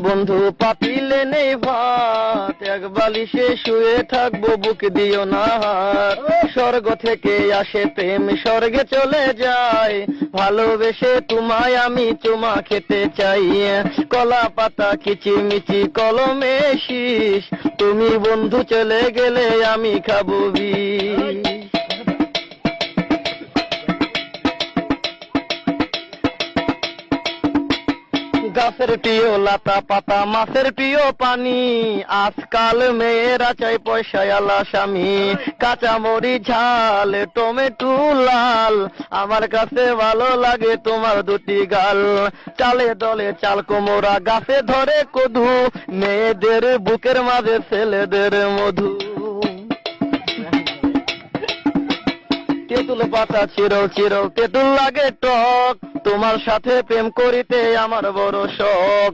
বন্ধু পাতিলে নেই ভাত, এক বালিশে শুয়ে থাকবো, বুক দিও না হাত। স্বর্গ থেকে আসে প্রেম, স্বর্গে চলে যায়, ভালোবেসে তোমায় আমি চুমা খেতে চাই। কলা পাতা কিচিমিচি কলমে শীষ, তুমি বন্ধু চলে গেলে আমি খাবো বিষ। গাছের প্রিয় লতা পাতা, মাছের প্রিয় পানি, আজকাল মেয়েরা চাই পয়সাওয়ালা স্বামী। কাঁচা মরিচ ঝাল, টমেটো লাল, আমার কাছে ভালো লাগে তোমার দুটি গাল। চালে দলে চাল কোমরা, গাছে ধরে কদু, মেয়েদের বুকের মাঝে ছেলেদের মধু। তেঁতুল পাতা চিরল চিরল, তেঁতুল লাগে টক, তোমার সাথে প্রেম করিতে আমার বড় শখ।